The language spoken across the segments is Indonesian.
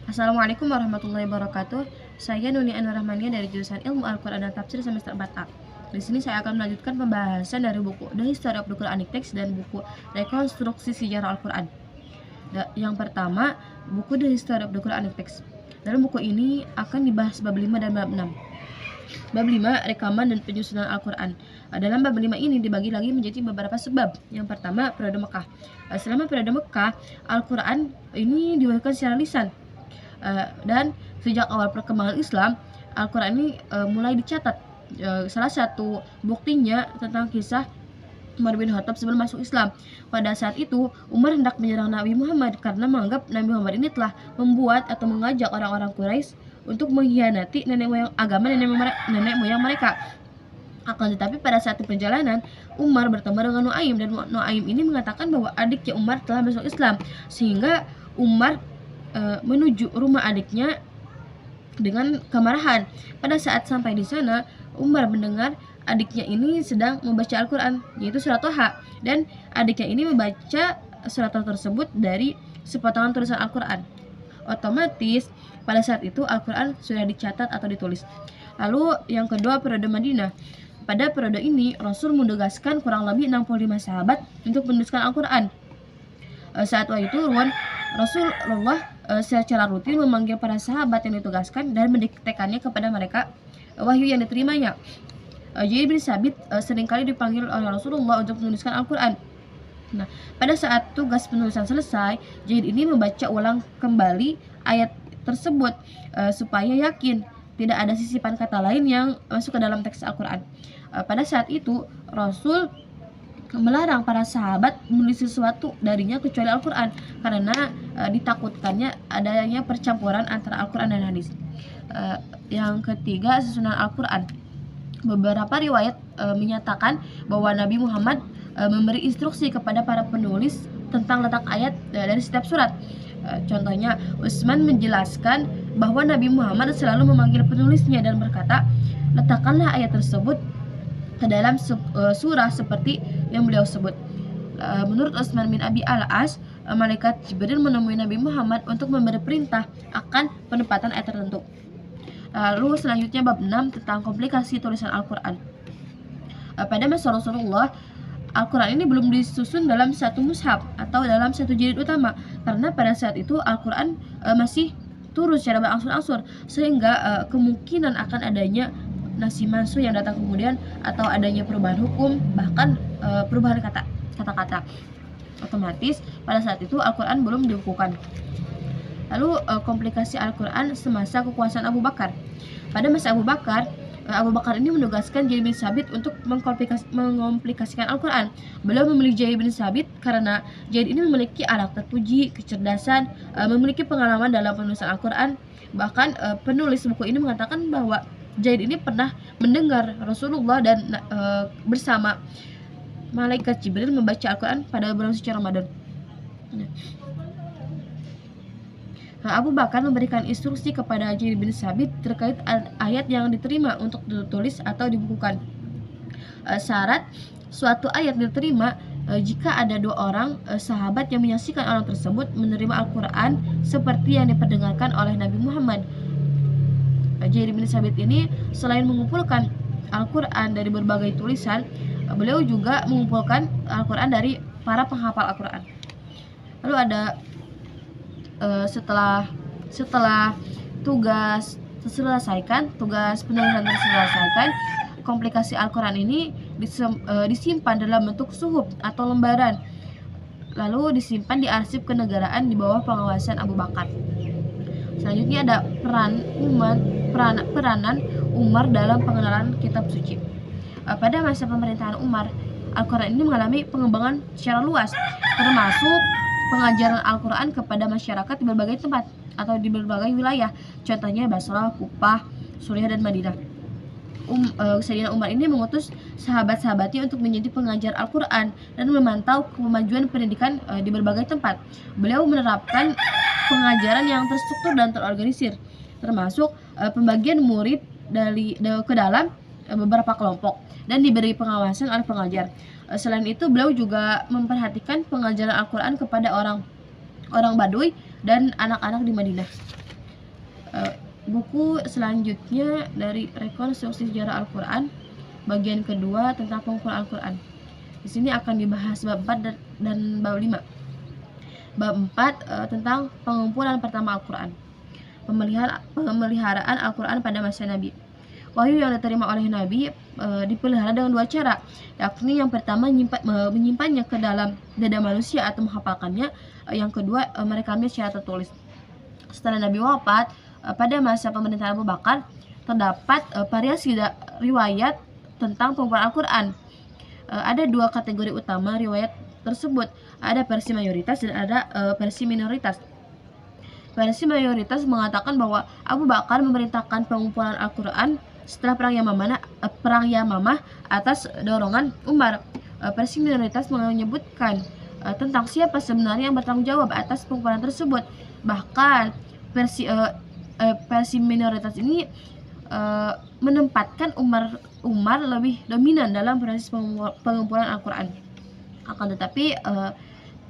Assalamualaikum warahmatullahi wabarakatuh. Saya Nuni Anwar Rahmania dari jurusan Ilmu Al-Quran dan Tafsir semester 4A. Di sini saya akan melanjutkan pembahasan dari buku The History of the Quranic Text dan buku Rekonstruksi Sejarah Al-Quran. Yang pertama, buku The History of the Quranic Text. Dalam buku ini akan dibahas bab 5 dan bab 6. Bab 5, rekaman dan penyusunan Al-Quran. Dalam bab 5 ini dibagi lagi menjadi beberapa sebab. Yang pertama, periode Mekah. Selama periode Mekah, Al-Quran ini diwahyukan secara lisan. Dan sejak awal perkembangan Islam, Al-Quran ini mulai dicatat. Salah satu buktinya tentang kisah Umar bin Khattab sebelum masuk Islam. Pada saat itu, Umar hendak menyerang Nabi Muhammad karena menganggap Nabi Muhammad ini telah membuat atau mengajak orang-orang Quraisy untuk mengkhianati nenek moyang mereka. Akan tetapi pada saat perjalanan, Umar bertemu dengan Nuaim, dan Nuaim ini mengatakan bahwa adiknya Umar telah masuk Islam, sehingga Umar menuju rumah adiknya dengan kemarahan. Pada saat sampai di sana, Umar mendengar adiknya ini sedang membaca Al-Quran, yaitu surat Toha, dan adiknya ini membaca surat Toha tersebut dari sepotongan tulisan Al-Quran. Otomatis pada saat itu Al-Quran sudah dicatat atau ditulis. Lalu yang kedua, periode Madinah. Pada periode ini Rasul menugaskan kurang lebih 65 sahabat untuk menuliskan Al-Quran. Saat itu Rasulullah secara rutin memanggil para sahabat yang ditugaskan dan mendiktekannya kepada mereka wahyu yang diterimanya. Zaid bin Sabit seringkali dipanggil oleh Rasulullah untuk menuliskan Al-Quran. Nah, pada saat tugas penulisan selesai, Zaid ini membaca ulang kembali ayat tersebut supaya yakin tidak ada sisipan kata lain yang masuk ke dalam teks Al-Quran. Pada saat itu, Rasul melarang para sahabat menulis sesuatu darinya kecuali Al-Quran karena ditakutkannya adanya percampuran antara Al-Quran dan hadis. Yang ketiga, susunan Al-Quran. Beberapa riwayat menyatakan bahwa Nabi Muhammad memberi instruksi kepada para penulis tentang letak ayat dari setiap surat. Contohnya, Utsman menjelaskan bahwa Nabi Muhammad selalu memanggil penulisnya dan berkata, letakkanlah ayat tersebut ke dalam surah seperti yang beliau sebut. Menurut Utsman bin Abi Al-As, malaikat Jibril menemui Nabi Muhammad untuk memberi perintah akan penempatan ayat tertentu. Lalu selanjutnya bab 6 tentang komplikasi tulisan Al-Quran. Pada masa Rasulullah, Al-Quran ini belum disusun dalam satu mushaf atau dalam satu jilid utama, karena pada saat itu Al-Quran masih turun secara berangsur-angsur, sehingga kemungkinan akan adanya nasi mansu yang datang kemudian, atau adanya perubahan hukum, bahkan perubahan kata-kata. Otomatis pada saat itu Al-Quran belum dibukukan. Lalu komplikasi Al-Quran semasa kekuasaan Abu Bakar. Pada masa Abu Bakar ini menugaskan Zaid bin Sabit untuk mengomplikasikan Al-Quran. Beliau memilih Zaid bin Sabit karena Zaid ini memiliki akhlak terpuji, kecerdasan, memiliki pengalaman dalam penulisan Al-Quran. Bahkan penulis buku ini mengatakan bahwa Zaid ini pernah mendengar Rasulullah dan bersama malaikat Jibril membaca Al-Quran pada bulan suci Ramadan. Abu Bakar memberikan instruksi kepada Zaid bin Sabit terkait ayat yang diterima untuk ditulis atau dibukukan. Syarat suatu ayat diterima jika ada dua orang sahabat yang menyaksikan orang tersebut menerima Al-Quran seperti yang diperdengarkan oleh Nabi Muhammad. Zaid bin Sabit ini selain mengumpulkan Al-Quran dari berbagai tulisan, beliau juga mengumpulkan Al-Quran dari para penghafal Al-Quran. Lalu ada setelah tugas penulisan terselesaikan, komplikasi Al-Quran ini disimpan dalam bentuk suhuf atau lembaran, lalu disimpan di arsip kenegaraan di bawah pengawasan Abu Bakar. Selanjutnya ada peranan Umar dalam pengenalan kitab suci. Pada masa pemerintahan Umar, Al-Quran ini mengalami pengembangan secara luas, termasuk pengajaran Al-Quran kepada masyarakat di berbagai tempat atau di berbagai wilayah. Contohnya Basrah, Kufah, Suriah, dan Madinah. Sayyidina Umar ini mengutus sahabat-sahabatnya untuk menjadi pengajar Al-Quran dan memantau kemajuan pendidikan di berbagai tempat. Beliau menerapkan pengajaran yang terstruktur dan terorganisir, termasuk pembagian murid ke dalam beberapa kelompok dan diberi pengawasan oleh pengajar. Selain itu, beliau juga memperhatikan pengajaran Al-Quran kepada orang Baduy dan anak-anak di Madinah. Buku selanjutnya dari Rekonstruksi Sejarah Al-Quran, bagian kedua tentang pengumpulan Al-Quran. Di sini akan dibahas bab 4 dan bab 5. Bab 4 tentang pengumpulan pertama Al-Quran. Pemeliharaan Al-Quran pada masa Nabi. Wahyu yang diterima oleh Nabi dipelihara dengan 2 cara, yakni yang pertama menyimpannya ke dalam dada manusia atau menghafalkannya, yang kedua merekamnya secara tertulis. Setelah Nabi wafat, pada masa pemerintahan Abu Bakar, terdapat variasi riwayat tentang pengumpulan Al-Quran. Ada 2 kategori utama riwayat tersebut, ada versi mayoritas dan ada versi minoritas. Versi mayoritas mengatakan bahwa Abu Bakar memerintahkan pengumpulan Al-Quran setelah perang Yamamah atas dorongan Umar. Versi minoritas menyebutkan tentang siapa sebenarnya yang bertanggung jawab atas pengumpulan tersebut. Bahkan versi minoritas ini menempatkan Umar lebih dominan dalam proses pengumpulan Al-Quran. Akan tetapi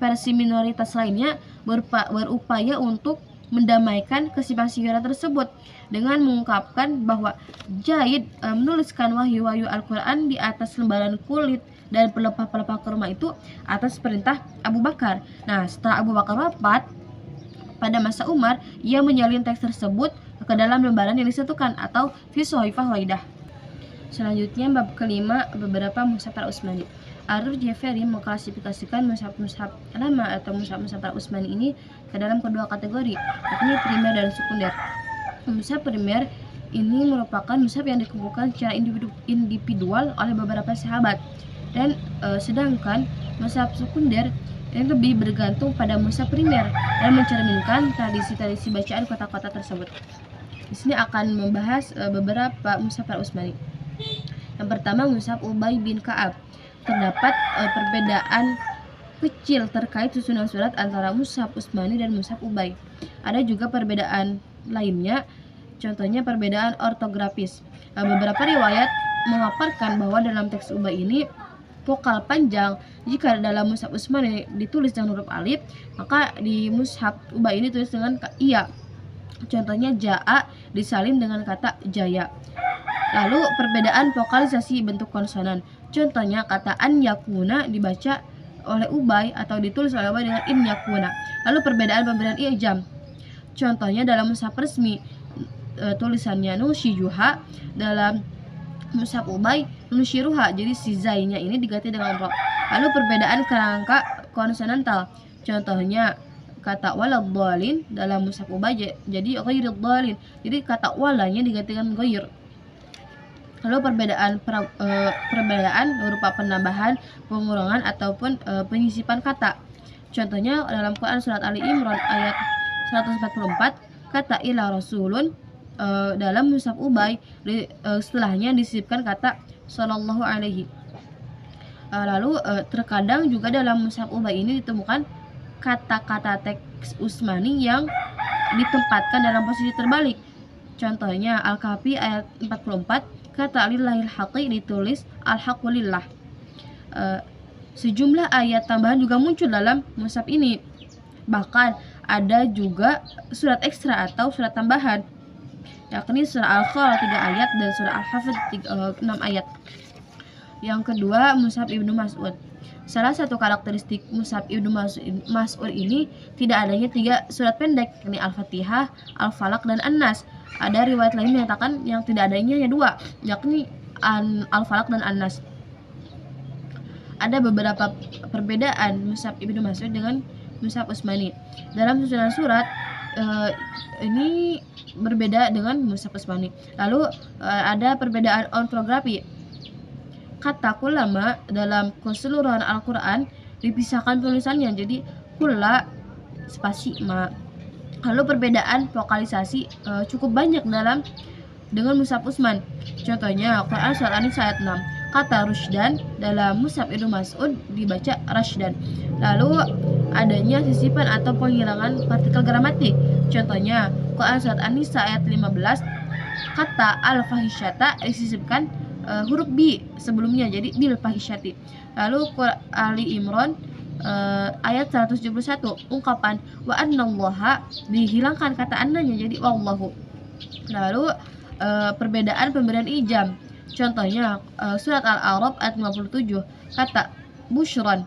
versi minoritas lainnya berupaya untuk mendamaikan kesimpang-siuran tersebut dengan mengungkapkan bahwa Zaid menuliskan wahyu-wahyu Al-Quran di atas lembaran kulit dan pelepah-pelepah kurma itu atas perintah Abu Bakar. Nah, setelah Abu Bakar wafat pada masa Umar, ia menyalin teks tersebut ke dalam lembaran yang disatukan atau fi sohifah waidah. Selanjutnya bab kelima, beberapa mushaf al-Utsmani. Ar-Jafari mengklasifikasikan mushaf-mushaf lama atau mushaf-mushaf al-Utsmani ini ke dalam kedua kategori, yakni primer dan sekunder. Mushaf primer ini merupakan mushaf yang dikumpulkan secara individual oleh beberapa sahabat, dan sedangkan mushaf sekunder yang lebih bergantung pada mushaf primer dan mencerminkan tradisi-tradisi bacaan kota-kota tersebut. Di sini akan membahas beberapa mushaf al-Utsmani. Yang pertama, mushaf Ubay bin Ka'ab. Terdapat perbedaan kecil terkait susunan surat antara mushaf Utsmani dan mushaf Ubay. Ada juga perbedaan lainnya, contohnya perbedaan ortografis. Beberapa riwayat memaparkan bahwa dalam teks Ubay ini vokal panjang. Jika dalam mushaf Utsmani ditulis dengan huruf alif, maka di mushaf Ubay ini ditulis dengan iya. Contohnya ja'a disalin dengan kata jaya. Lalu perbedaan vokalisasi bentuk konsonan. Contohnya kata an yakuna dibaca oleh Ubay atau ditulis oleh Ubay dengan in yakuna. Lalu perbedaan pemberian i'jam. Contohnya dalam mushaf resmi tulisannya nusyijuha, dalam mushaf Ubay nusyiruha, jadi si zainya ini diganti dengan ro. Lalu perbedaan kerangka konsonantal. Contohnya kata waladhdallin dalam mushaf Ubay jadi ghairidhdallin, jadi kata walanya diganti dengan ghair. Lalu perbedaan berupa penambahan, pengurangan ataupun penyisipan kata. Contohnya dalam Quran surat Ali Imran ayat 144, kata ila rasulun dalam mushaf Ubay setelahnya disisipkan kata sallallahu alaihi. Lalu terkadang juga dalam mushaf Ubay ini ditemukan kata-kata teks Utsmani yang ditempatkan dalam posisi terbalik. Contohnya Al-Kahfi ayat 44, kata lillahil haqqi ditulis al-haqqulillah. Sejumlah ayat tambahan juga muncul dalam mushaf ini. Bahkan ada juga surat ekstra atau surat tambahan, yakni surah Al-Qaf 3 ayat dan surah Al-Hafidz 6 ayat. Yang kedua, mushaf Ibnu Mas'ud. Salah satu karakteristik mushaf Ibnu Mas'ud ini tidak adanya 3 surat pendek, yakni Al-Fatihah, Al-Falaq dan An-Nas. Ada riwayat lain menyatakan yang tidak adanya hanya 2, yakni Al-Falaq dan An-Nas. Ada beberapa perbedaan mushaf Ibnu Mas'ud dengan mushaf Utsmani. Dalam susunan surat ini berbeda dengan mushaf Utsmani. Lalu ada perbedaan ortografi. Kata kullama dalam keseluruhan Al-Quran dipisahkan tulisannya, jadi kulla spasi ma. Lalu perbedaan vokalisasi cukup banyak dengan mushaf Utsman. Contohnya Quran surat An-Nisa ayat 6, kata rusydan dalam mushaf Ibnu Mas'ud dibaca rasydan. Lalu adanya sisipan atau penghilangan partikel gramatik. Contohnya Quran surat An-Nisa ayat 15, kata al-fahisyata disisipkan huruf bi sebelumnya, jadi bil fahisyati. Lalu Ali Imran ayat 171, ungkapan wa annallaha dihilangkan kata annanya jadi wallahu. Lalu perbedaan pemberian ijam. Contohnya surat Al-A'raf ayat 57 kata busyron.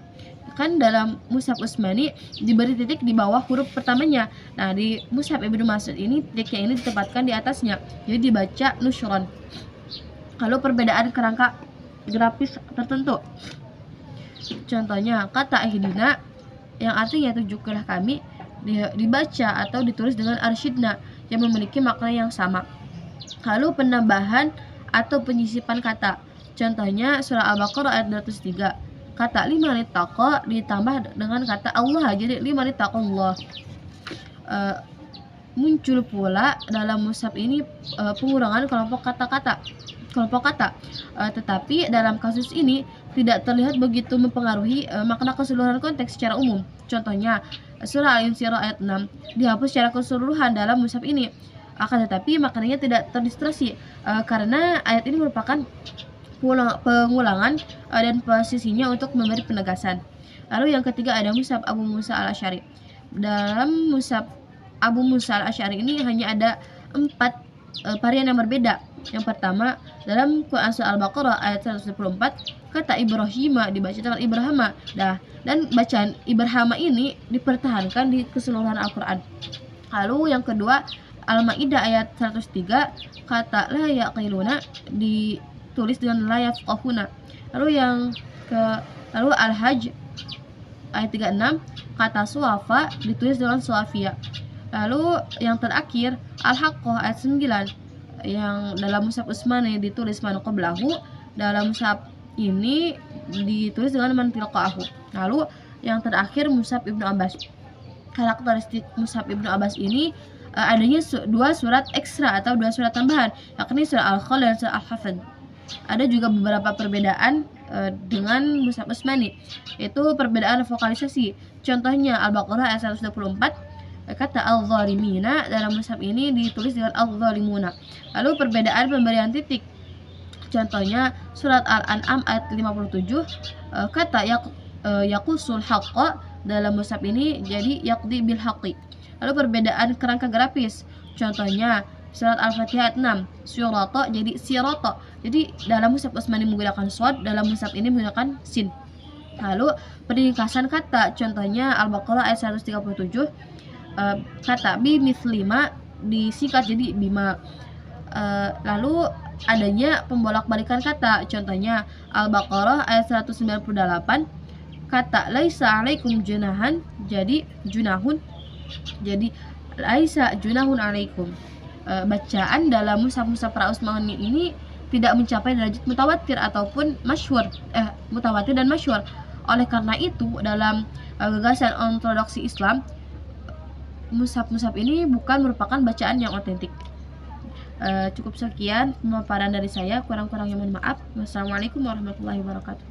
Kan dalam mushaf Utsmani diberi titik di bawah huruf pertamanya. Nah, di mushaf Ibnu Mas'ud ini titiknya ini ditempatkan di atasnya. Jadi dibaca nusyron. Lalu perbedaan kerangka grafis tertentu. Contohnya kata ihdina yang artinya tunjukkanlah kami dibaca atau ditulis dengan arsyidna yang memiliki makna yang sama. Lalu penambahan atau penyisipan kata. Contohnya surah Al-Baqarah ayat 203. Kata liman ittaqa ditambah dengan kata Allah, jadi liman ittaqallah. Muncul pula dalam mushaf ini pengurangan kelompok kata, tetapi dalam kasus ini tidak terlihat begitu mempengaruhi makna keseluruhan konteks secara umum. Contohnya surah Al-Insyirah ayat 6 dihapus secara keseluruhan dalam mushaf ini, akan tetapi maknanya tidak terdistorsi karena ayat ini merupakan pengulangan dan posisinya untuk memberi penegasan. Lalu yang ketiga ada mushaf Abu Musa al-Asy'ari. Dalam mushaf Abu Musa al-Asy'ari ini hanya ada 4 varian yang berbeda. Yang pertama, dalam Quran surah Al-Baqarah ayat 114 kata Ibrahim dibaca dengan Ibrahama. Dan bacaan Ibrahama ini dipertahankan di keseluruhan Al-Quran. Lalu yang kedua, Al-Maidah ayat 103 kata la yaqiluna ditulis dengan la yafqahuna. Lalu Al-Hajj ayat 36 kata suwafa ditulis dengan suwafia. Lalu yang terakhir Al-Haqqah ayat 9 yang dalam mushaf Utsmani ditulis man qablahu, dalam mushaf ini ditulis dengan man tilqahu. Lalu yang terakhir mushaf Ibnu Abbas. Karakteristik mushaf Ibnu Abbas ini adanya 2 surat ekstra atau 2 surat tambahan, yakni surah Al-Qal dan surah Al-Hafd. Ada juga beberapa perbedaan dengan mushaf Utsmani, yaitu perbedaan vokalisasi. Contohnya Al-Baqarah ayat 124 kata al-zalimina dalam mushaf ini ditulis dengan al-zalimuna. Lalu perbedaan pemberian titik. Contohnya surat Al-An'am ayat 57 kata yaqusul haqqa dalam mushaf ini jadi yaqdi bil haqqi. Lalu perbedaan kerangka grafis. Contohnya surat Al-Fatihah ayat 6 surata jadi sirata. Jadi dalam mushaf Utsmani menggunakan shad, dalam mushaf ini menggunakan sin. Lalu peringkasan kata. Contohnya Al-Baqarah ayat 137 kata bi mislima disingkat jadi bima. Lalu adanya pembolak-balikan kata. Contohnya Al-Baqarah ayat 198 kata laisa alaikum junahan jadi junahun, jadi laisa junahun alaikum. Bacaan dalam mushaf-mushaf para Utsmani ini tidak mencapai derajat mutawatir ataupun masyhur, mutawatir dan masyhur. Oleh karena itu dalam gagasan ortodoksi Islam, mushaf-mushaf ini bukan merupakan bacaan yang otentik. Cukup sekian pemaparan dari saya, kurang-kurangnya mohon maaf. Wassalamualaikum warahmatullahi wabarakatuh.